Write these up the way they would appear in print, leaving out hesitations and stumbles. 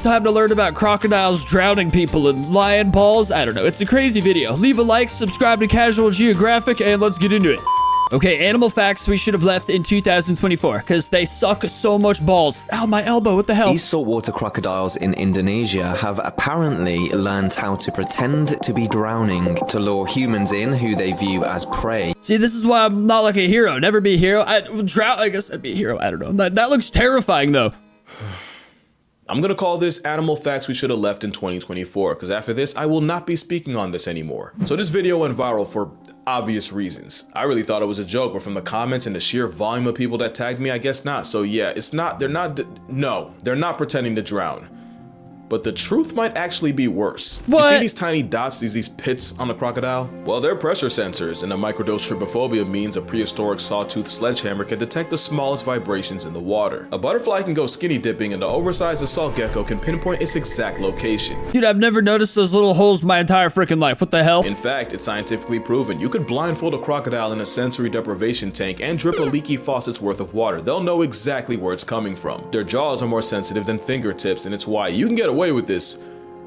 time to learn about crocodiles drowning people and lion balls. I don't know. It's a crazy video. Leave a like, subscribe to Casual Geographic, and let's get into it. Okay, animal facts we should have left in 2024 because they suck so much balls. Ow, my elbow, what the hell? These saltwater crocodiles in Indonesia have apparently learned how to pretend to be drowning to lure humans in who they view as prey. See, this is why I'm not like a hero. Never be a hero. I guess I'd be a hero. I don't know. That looks terrifying, though. I'm gonna call this animal facts we should have left in 2024, because after this, I will not be speaking on this anymore. So this video went viral for obvious reasons. I really thought it was a joke, but from the comments and the sheer volume of people that tagged me, I guess not. So yeah, they're not pretending to drown. But the truth might actually be worse. What? You see these tiny dots, these pits on the crocodile? Well, they're pressure sensors, and a microdose trypophobia means a prehistoric sawtooth sledgehammer can detect the smallest vibrations in the water. A butterfly can go skinny dipping, and the oversized assault gecko can pinpoint its exact location. Dude, I've never noticed those little holes my entire freaking life. What the hell? In fact, it's scientifically proven. You could blindfold a crocodile in a sensory deprivation tank and drip a leaky faucet's worth of water. They'll know exactly where it's coming from. Their jaws are more sensitive than fingertips, and it's why you can get away with this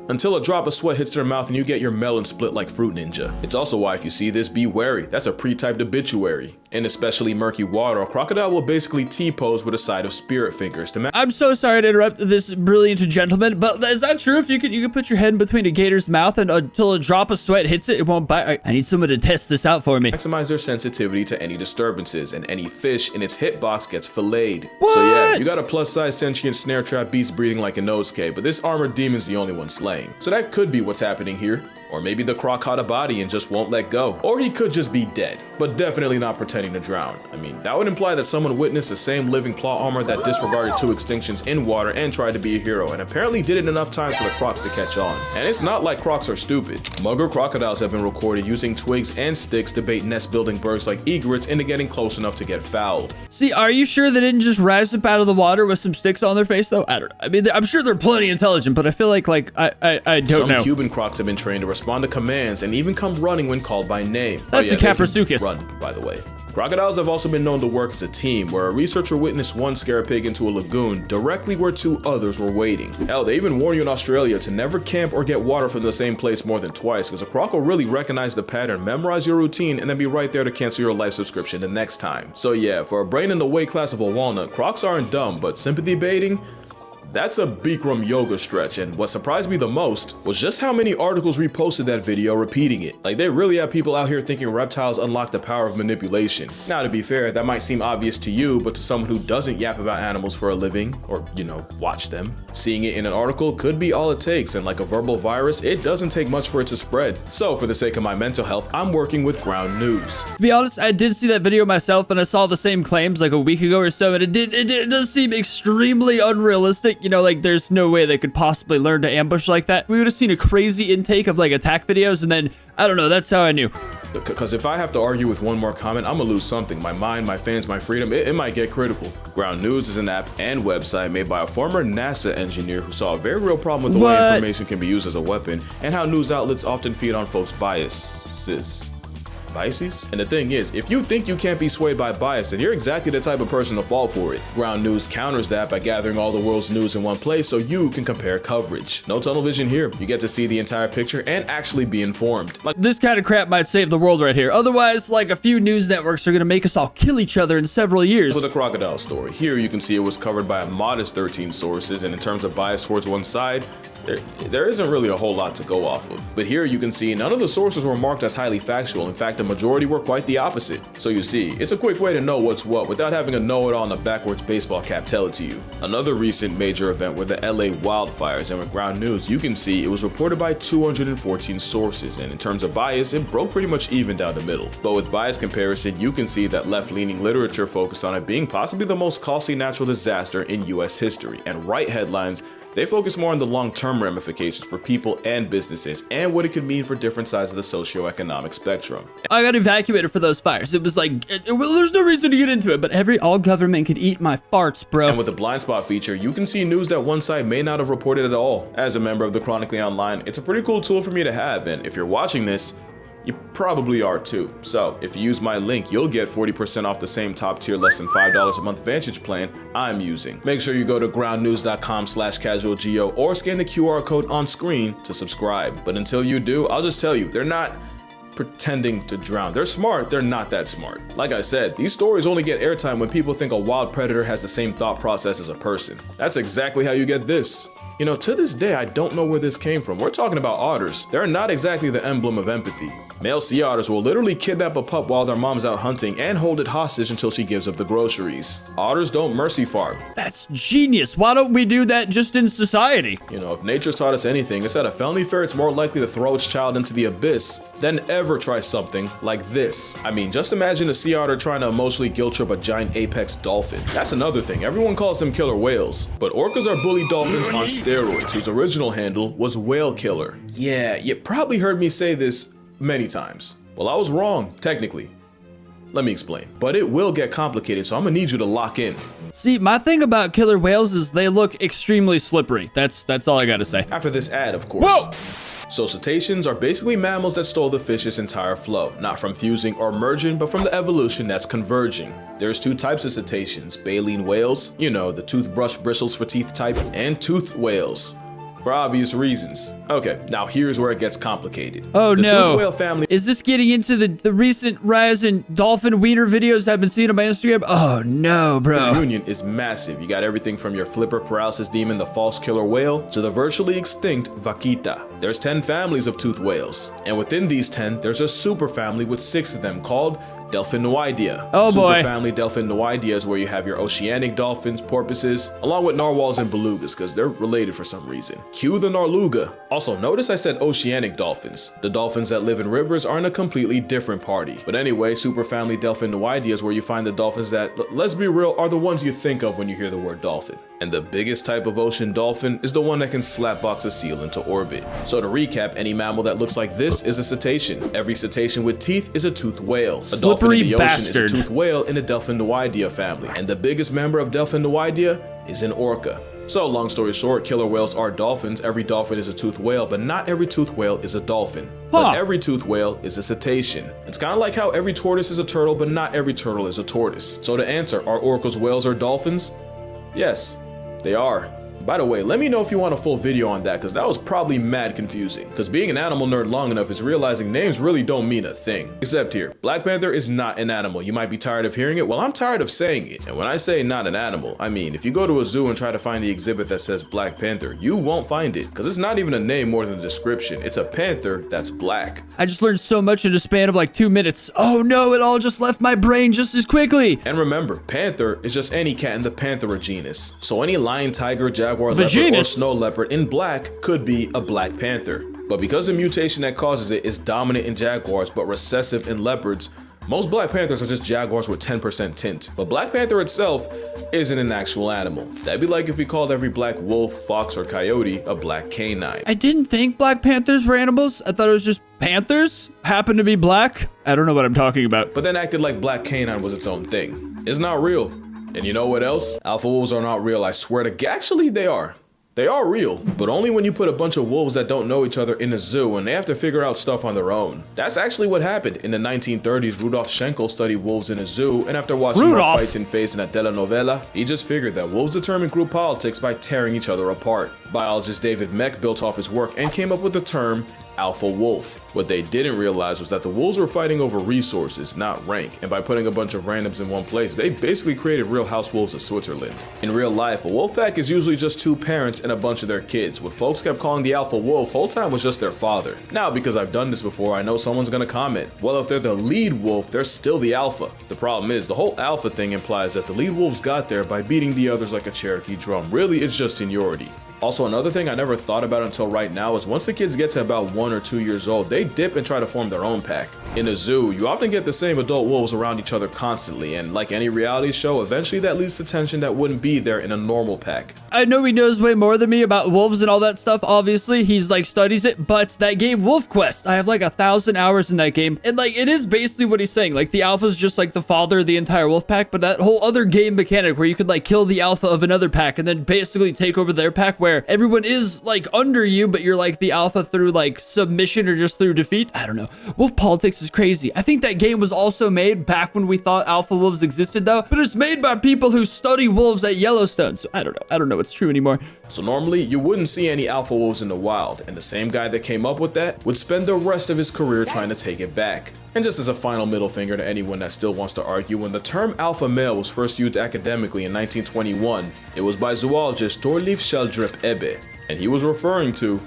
until a drop of sweat hits their mouth and you get your melon split like Fruit Ninja. It's also why if you see this, be wary. That's a pre-typed obituary. In especially murky water, a crocodile will basically T-pose with a side of spirit fingers to I'm so sorry to interrupt this brilliant gentleman, but is that true? If you could put your head in between a gator's mouth and until a drop of sweat hits it, it won't bite. I need someone to test this out for me. maximize their sensitivity to any disturbances, and any fish in its hitbox gets filleted. What? So yeah, you got a plus-size sentient snare trap beast breathing like a Inosuke, but this armored demon's the only one slaying. So that could be what's happening here. Or maybe the croc caught a body and just won't let go. Or he could just be dead, but definitely not pretending to drown. I mean, that would imply that someone witnessed the same living plot armor that disregarded 2 extinctions in water and tried to be a hero, and apparently did it enough times for the crocs to catch on. And it's not like crocs are stupid. Mugger crocodiles have been recorded using twigs and sticks to bait nest-building birds like egrets into getting close enough to get fouled. See, are you sure they didn't just rise up out of the water with some sticks on their face, though? I don't know. I mean, I'm sure they're plenty intelligent, but I feel like I don't know. Some Cuban crocs have been trained to respond to commands and even come running when called by name. That's a they can Caprasuchus. Run, by the way. Crocodiles have also been known to work as a team, where a researcher witnessed one scare a pig into a lagoon directly where 2 others were waiting. Hell, they even warn you in Australia to never camp or get water from the same place more than twice, because a croc will really recognize the pattern, memorize your routine, and then be right there to cancel your life subscription the next time. So yeah, for a brain in the weight class of a walnut, crocs aren't dumb, but sympathy baiting? That's a Bikram yoga stretch, and what surprised me the most was just how many articles reposted that video repeating it. Like, they really have people out here thinking reptiles unlock the power of manipulation. Now, to be fair, that might seem obvious to you, but to someone who doesn't yap about animals for a living, or, you know, watch them, seeing it in an article could be all it takes, and like a verbal virus, it doesn't take much for it to spread. So, for the sake of my mental health, I'm working with Ground News. To be honest, I did see that video myself, and I saw the same claims like a week ago or so, and it does seem extremely unrealistic. You know, like, there's no way they could possibly learn to ambush like that. We would have seen a crazy intake of like attack videos, and then I don't know, that's how I knew. Because if I have to argue with one more comment, I'm gonna lose something. My mind, my fans, my freedom, it might get critical. Ground News is an app and website made by a former NASA engineer who saw a very real problem with the way information can be used as a weapon, and how news outlets often feed on folks' biases. And the thing is, if you think you can't be swayed by bias, then you're exactly the type of person to fall for it. Ground News counters that by gathering all the world's news in one place so you can compare coverage. No tunnel vision here. You get to see the entire picture and actually be informed. Like, this kind of crap might save the world right here. Otherwise, like, a few news networks are gonna make us all kill each other in several years. With a crocodile story. Here you can see it was covered by a modest 13 sources, and in terms of bias towards one side, there isn't really a whole lot to go off of. But here you can see none of the sources were marked as highly factual. In fact, the majority were quite the opposite. So you see, it's a quick way to know what's what without having a know-it-all on a backwards baseball cap tell it to you. Another recent major event were the LA wildfires, and with Ground News, you can see it was reported by 214 sources, and in terms of bias, it broke pretty much even down the middle. But with bias comparison, you can see that left-leaning literature focused on it being possibly the most costly natural disaster in US history, and right headlines, they focus more on the long-term ramifications for people and businesses and what it could mean for different sides of the socioeconomic spectrum. I got evacuated for those fires. It was like, well, there's no reason to get into it, but all government could eat my farts, bro. And with the blind spot feature, you can see news that one side may not have reported at all. As a member of the Chronically Online, it's a pretty cool tool for me to have, and if you're watching this, you probably are too. So if you use my link, you'll get 40% off the same top tier, less than $5 a month Vantage plan I'm using. Make sure you go to groundnews.com/casualgeo or scan the QR code on screen to subscribe. But until you do, I'll just tell you, they're not pretending to drown. They're smart, they're not that smart. Like I said, these stories only get airtime when people think a wild predator has the same thought process as a person. That's exactly how you get this. You know, to this day, I don't know where this came from. We're talking about otters. They're not exactly the emblem of empathy. Male sea otters will literally kidnap a pup while their mom's out hunting and hold it hostage until she gives up the groceries. Otters don't mercy farm. That's genius. Why don't we do that just in society? You know, if nature's taught us anything, it's that a family ferret's more likely to throw its child into the abyss than ever try something like this. I mean, just imagine a sea otter trying to emotionally guilt trip a giant apex dolphin. That's another thing. Everyone calls them killer whales, but orcas are bully dolphins on steroids, whose original handle was whale killer. Yeah, you probably heard me say this many times. Well, I was wrong, technically. Let me explain. But it will get complicated, so I'm gonna need you to lock in. See, my thing about killer whales is they look extremely slippery. That's all I gotta say. After this ad, of course. Whoa! So cetaceans are basically mammals that stole the fish's entire flow, not from fusing or merging, but from the evolution that's converging. There's two types of cetaceans: baleen whales, you know, the toothbrush bristles for teeth type, and toothed whales, for obvious reasons. Okay, now here's where it gets complicated. Oh the no. toothed whale family Is this getting into the recent rise in dolphin wiener videos I've been seeing on my Instagram? Oh no, bro. union is massive. You got everything from your flipper paralysis demon, the false killer whale, to the virtually extinct vaquita. There's 10 families of toothed whales, and within these 10, there's a super family with 6 of them called Delphinoidea. Oh boy. Superfamily Delphinoidea is where you have your oceanic dolphins, porpoises, along with narwhals and belugas, because they're related for some reason. Cue the narluga. Also, notice I said oceanic dolphins. The dolphins that live in rivers are in a completely different party. But anyway, superfamily Delphinoidea is where you find the dolphins that, let's be real, are the ones you think of when you hear the word dolphin. And the biggest type of ocean dolphin is the one that can slapbox a seal into orbit. So to recap, any mammal that looks like this is a cetacean. Every cetacean with teeth is a toothed whale. A dolphin in the ocean is a toothed whale in the Delphinoidea family. And the biggest member of Delphinoidea is an orca. So long story short, killer whales are dolphins. Every dolphin is a toothed whale, but not every toothed whale is a dolphin. But every toothed whale is a cetacean. It's kind of like how every tortoise is a turtle, but not every turtle is a tortoise. So to answer, are orcas whales or dolphins? Yes, they are. By the way, let me know if you want a full video on that, because that was probably mad confusing. Because being an animal nerd long enough is realizing names really don't mean a thing. Except here, Black Panther is not an animal. You might be tired of hearing it. Well, I'm tired of saying it. And when I say not an animal, I mean, if you go to a zoo and try to find the exhibit that says Black Panther, you won't find it. Because it's not even a name more than a description. It's a panther that's black. I just learned so much in a span of like 2 minutes. Oh no, it all just left my brain just as quickly. And remember, panther is just any cat in the Panthera genus. So any lion, tiger, jaguar, leopard, or snow leopard in black could be a black panther. But because the mutation that causes it is dominant in jaguars but recessive in leopards, most black panthers are just jaguars with 10% tint. But Black Panther itself isn't an actual animal. That'd be like if we called every black wolf, fox, or coyote a black canine. I didn't think black panthers were animals. I thought it was just panthers happen to be black. I don't know what I'm talking about. But then acted like black canine was its own thing. It's not real. And you know what else? Alpha wolves are not real, I swear to God. Actually, they are. They are real, but only when you put a bunch of wolves that don't know each other in a zoo and they have to figure out stuff on their own. That's actually what happened. In the 1930s, Rudolf Schenkel studied wolves in a zoo, and after watching more fights in Phase in a telenovela, he just figured that wolves determine group politics by tearing each other apart. Biologist David Mech built off his work and came up with the term alpha wolf. What they didn't realize was that the wolves were fighting over resources, not rank, and by putting a bunch of randoms in one place, they basically created real house wolves of Switzerland. In real life, a wolf pack is usually just 2 parents and a bunch of their kids. What folks kept calling the alpha wolf whole time was just their father. Now, because I've done this before, I know someone's gonna comment, well, if they're the lead wolf, they're still the alpha. The problem is, the whole alpha thing implies that the lead wolves got there by beating the others like a Cherokee drum. Really, it's just seniority. Also, another thing I never thought about until right now is once the kids get to about 1 or 2 years old, they dip and try to form their own pack. In a zoo, you often get the same adult wolves around each other constantly, and like any reality show, eventually that leads to tension that wouldn't be there in a normal pack. I know he knows way more than me about wolves and all that stuff. Obviously, he's like studies it, but that game Wolf Quest, I have like 1,000 hours in that game, and like it is basically what he's saying. Like the alpha's just like the father of the entire wolf pack, but that whole other game mechanic where you could like kill the alpha of another pack and then basically take over their pack, where where everyone is like under you, but you're like the alpha through like submission or just through defeat. I don't know. Wolf politics is crazy. I think that game was also made back when we thought alpha wolves existed though, but it's made by people who study wolves at Yellowstone. So I don't know. I don't know what's true anymore. So normally you wouldn't see any alpha wolves in the wild, and the same guy that came up with that would spend the rest of his career trying to take it back. And just as a final middle finger to anyone that still wants to argue, when the term alpha male was first used academically in 1921, it was by zoologist Thorleif Schjelderup Ebbe, and he was referring to,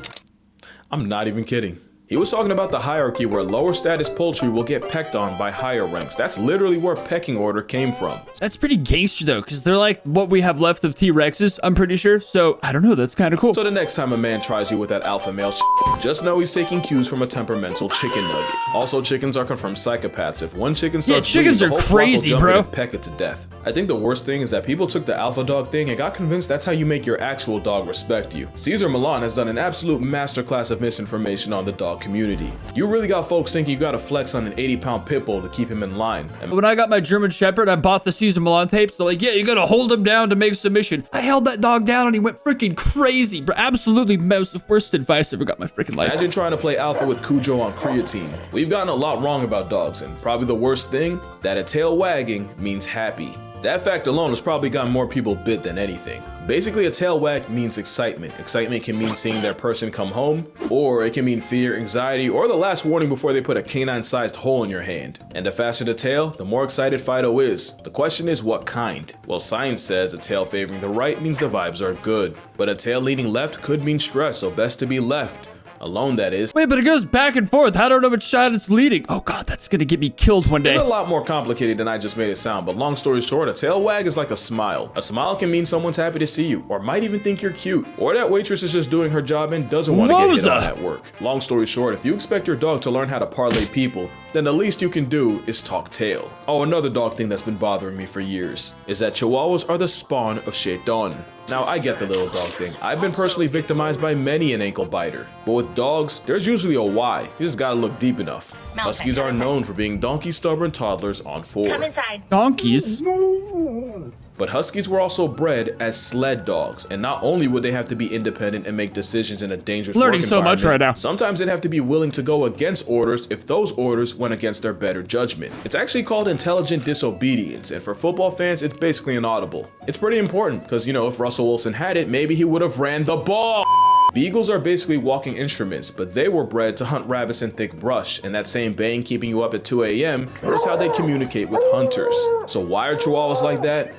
I'm not even kidding. He was talking about the hierarchy where lower status poultry will get pecked on by higher ranks. That's literally where pecking order came from. That's pretty gangster though, because they're like what we have left of T-Rexes, I'm pretty sure. So I don't know, that's kind of cool. So the next time a man tries you with that alpha male just know he's taking cues from a temperamental chicken nugget. Also, chickens are confirmed psychopaths. If one chicken starts chickens bleeding, are the whole flock will crazy, jump in bro. and peck it to death. I think the worst thing is that people took the alpha dog thing and got convinced that's how you make your actual dog respect you. Cesar Millan has done an absolute masterclass of misinformation on the dog community. You really got folks thinking you gotta flex on an 80-pound pit bull to keep him in line. And When I got my German Shepherd, I bought the Cesar Millan tapes. They're like, yeah, you gotta hold him down to make submission. I held that dog down and he went freaking crazy, bro. Absolutely most worst advice I ever got in my freaking life. imagine trying to play alpha with Cujo on creatine. We've gotten a lot wrong about dogs, and probably the worst thing, that a tail wagging means happy. That fact alone has probably gotten more people bit than anything. Basically, a tail wag means excitement. Excitement can mean seeing their person come home, or it can mean fear, anxiety, or the last warning before they put a canine-sized hole in your hand. And the faster the tail, the more excited Fido is. The question is, what kind? Well, science says a tail favoring the right means the vibes are good, but a tail leaning left could mean stress, so best to be left. Alone, that is. Wait, but it goes back and forth. I don't know which side it's leading. Oh god, that's gonna get me killed one day. It's a lot more complicated than I just made it sound, but long story short, a tail wag is like a smile. A smile can mean someone's happy to see you, or might even think you're cute, or that waitress is just doing her job and doesn't want to get hit on at work. Long story short, if you expect your dog to learn how to parlay people, then the least you can do is talk tail. Oh, another dog thing that's been bothering me for years is that Chihuahuas are the spawn of Shaitan. Now, I get the little dog thing. I've been personally victimized by many an ankle biter. But with dogs, there's usually a why. You just gotta look deep enough. Huskies are known for being donkey-stubborn toddlers on 4. Come inside. Donkeys? But Huskies were also bred as sled dogs, and not only would they have to be independent and make decisions in a dangerous Learning work so much environment, right now. sometimes they'd have to be willing to go against orders if those orders went against their better judgment. It's actually called intelligent disobedience, and for football fans, it's basically an audible. It's pretty important, because, you know, if Russell Wilson had it, maybe he would have ran the ball. Beagles are basically walking instruments, but they were bred to hunt rabbits in thick brush, and that same baying keeping you up at 2 a.m. is how they communicate with hunters. So why are Chihuahuas like that?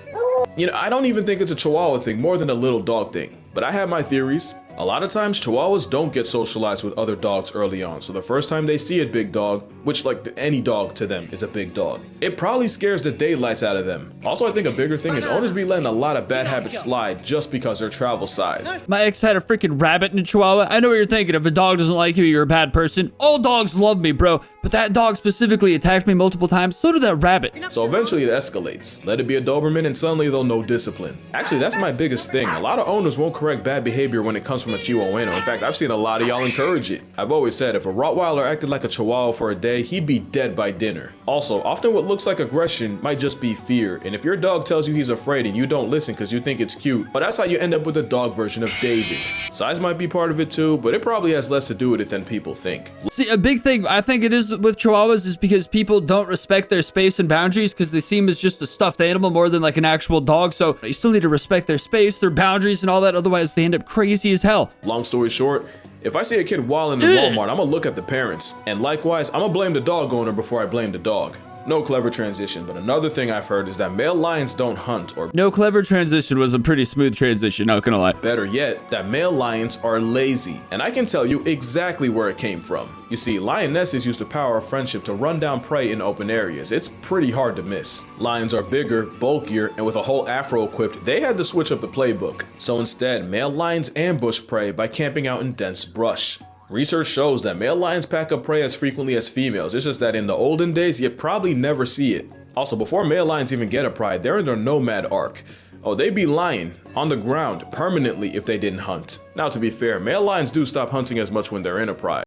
You know, I don't even think it's a Chihuahua thing more than a little dog thing, but I have my theories. A lot of times, Chihuahuas don't get socialized with other dogs early on, so the first time they see a big dog, which like any dog to them is a big dog, it probably scares the daylights out of them. Also, I think a bigger thing is owners be letting a lot of bad habits slide just because they're travel size. My ex had a freaking rabbit in a Chihuahua. I know what you're thinking. If a dog doesn't like you, you're a bad person. All dogs love me, bro. But that dog specifically attacked me multiple times. So did that rabbit. So eventually it escalates. Let it be a Doberman and suddenly they'll know discipline. Actually, that's my biggest thing. A lot of owners won't correct bad behavior when it comes from a Chihuahuano. In fact, I've seen a lot of y'all encourage it. I've always said if a Rottweiler acted like a Chihuahua for a day, he'd be dead by dinner. Also, often what looks like aggression might just be fear. And if your dog tells you he's afraid and you don't listen because you think it's cute, but that's how you end up with a dog version of David. Size might be part of it too, but it probably has less to do with it than people think. See, a big thing I think it is with Chihuahuas is because people don't respect their space and boundaries because they see them as just a stuffed animal more than like an actual dog. So you still need to respect their space, their boundaries and all that. Otherwise, they end up crazy as hell. Long story short, if I see a kid wilding in Walmart, I'm gonna look at the parents. And likewise, I'm gonna blame the dog owner before I blame the dog. No clever transition, but another thing I've heard is that male lions don't hunt, or No clever transition was a pretty smooth transition, not gonna lie. better yet, that male lions are lazy. And I can tell you exactly where it came from. You see, lionesses use the power of friendship to run down prey in open areas. It's pretty hard to miss. Lions are bigger, bulkier, and with a whole afro equipped, they had to switch up the playbook. So instead, male lions ambush prey by camping out in dense brush. Research shows that male lions pack up prey as frequently as females. It's just that in the olden days, you'd probably never see it. Also, before male lions even get a pride, they're in their nomad arc. Oh, they'd be lying on the ground permanently if they didn't hunt. Now, to be fair, male lions do stop hunting as much when they're in a pride.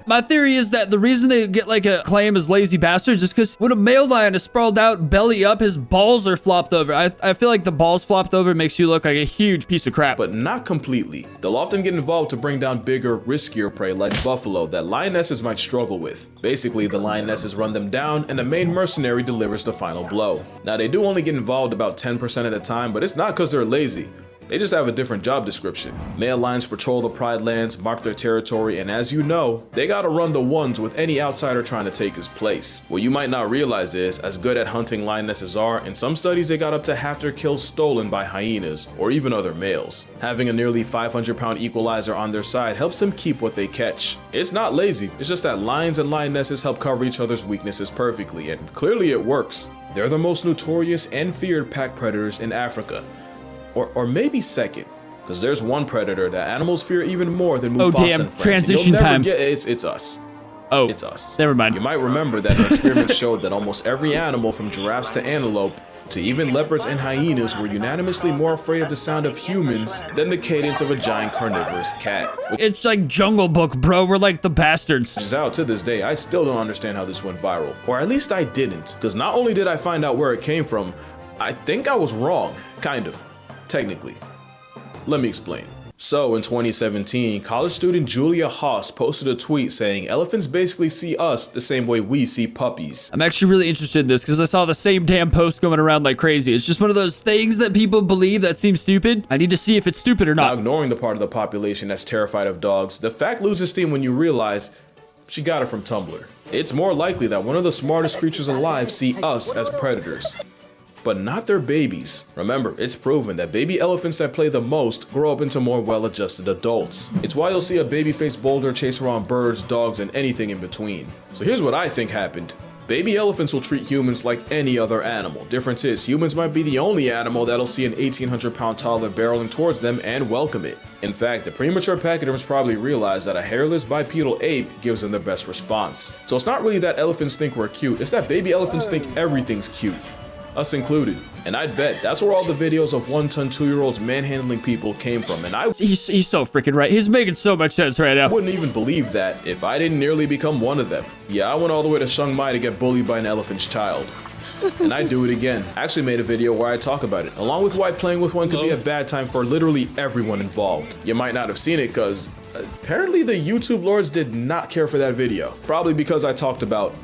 My theory is that the reason they get like a claim as lazy bastards is because when a male lion is sprawled out, belly up, his balls are flopped over. I feel like the balls flopped over makes you look like a huge piece of crap. But not completely. They'll often get involved to bring down bigger, riskier prey like buffalo that lionesses might struggle with. Basically, the lionesses run them down and the main mercenary delivers the final blow. Now, they do only get involved about 10% of the time, but it's not because they're lazy. They just have a different job description. Male lions patrol the Pride lands, mark their territory, and as you know, they gotta run the ones with any outsider trying to take his place. What you might not realize is, as good at hunting lionesses are, in some studies they got up to half their kills stolen by hyenas, or even other males. Having a nearly 500-pound equalizer on their side helps them keep what they catch. It's not lazy, it's just that lions and lionesses help cover each other's weaknesses perfectly, and clearly it works. They're the most notorious and feared pack predators in Africa. Or maybe second, because there's one predator that animals fear even more than Mufasa Oh damn, and friends. transition time. It's us. Oh, It's us. never mind. You might remember that an experiment showed that almost every animal from giraffes to antelope to even leopards and hyenas were unanimously more afraid of the sound of humans than the cadence of a giant carnivorous cat. Which It's like Jungle Book, bro. We're like the bastards. is out to this day. I still don't understand how this went viral. Or at least I didn't, because not only did I find out where it came from, I think I was wrong, kind of. Technically. Let me explain. So in 2017, college student Julia Haas posted a tweet saying elephants basically see us the same way we see puppies. I'm actually really interested in this because I saw the same damn post going around like crazy. It's just one of those things that people believe that seems stupid. I need to see if it's stupid or Now, not. ignoring the part of the population that's terrified of dogs, the fact loses steam when you realize she got it from Tumblr. It's more likely that one of the smartest creatures alive see us as predators, but not their babies. Remember, it's proven that baby elephants that play the most grow up into more well-adjusted adults. It's why you'll see a baby-faced boulder chase around birds, dogs, and anything in between. So here's what I think happened. Baby elephants will treat humans like any other animal. Difference is, humans might be the only animal that'll see an 1,800-pound toddler barreling towards them and welcome it. In fact, the premature pachyderms probably realize that a hairless bipedal ape gives them the best response. So it's not really that elephants think we're cute, it's that baby elephants think everything's cute. Us included. And I'd bet that's where all the videos of 1-ton 2-year-olds manhandling people came from, and I He's so freaking right. He's making so much sense right now. wouldn't even believe that if I didn't nearly become one of them. Yeah, I went all the way to Chiang Mai to get bullied by an elephant's child. And I'd do it again. I actually made a video where I talk about it, along with why playing with one could be a bad time for literally everyone involved. You might not have seen it because apparently the YouTube lords did not care for that video. Probably because I talked about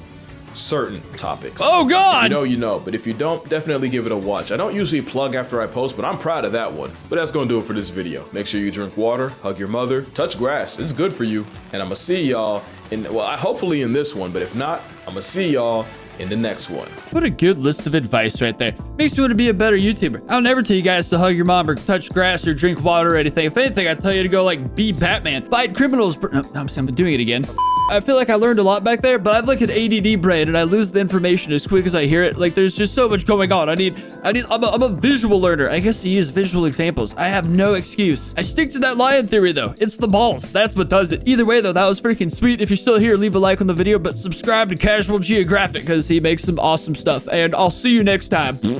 certain topics. Oh God! If you know, you know, but if you don't, definitely give it a watch. I don't usually plug after I post, but I'm proud of that one. But that's gonna do it for this video. Make sure you drink water, hug your mother, touch grass, it's good for you. And I'ma see y'all in, well, hopefully in this one, but if not, I'ma see y'all in the next one. What a good list of advice right there. Makes me want to be a better YouTuber. I'll never tell you guys to hug your mom or touch grass or drink water or anything. If anything, I'd tell you to go like be Batman. Fight criminals. No, I'm doing it again. I feel like I learned a lot back there, but I've like an ADD brain and I lose the information as quick as I hear it. Like there's just so much going on. I'm a visual learner. I guess to use visual examples. I have no excuse. I stick to that lion theory though. It's the balls. That's what does it. Either way though, that was freaking sweet. If you're still here, leave a like on the video, but subscribe to Casual Geographic because he makes some awesome stuff. And I'll see you next time.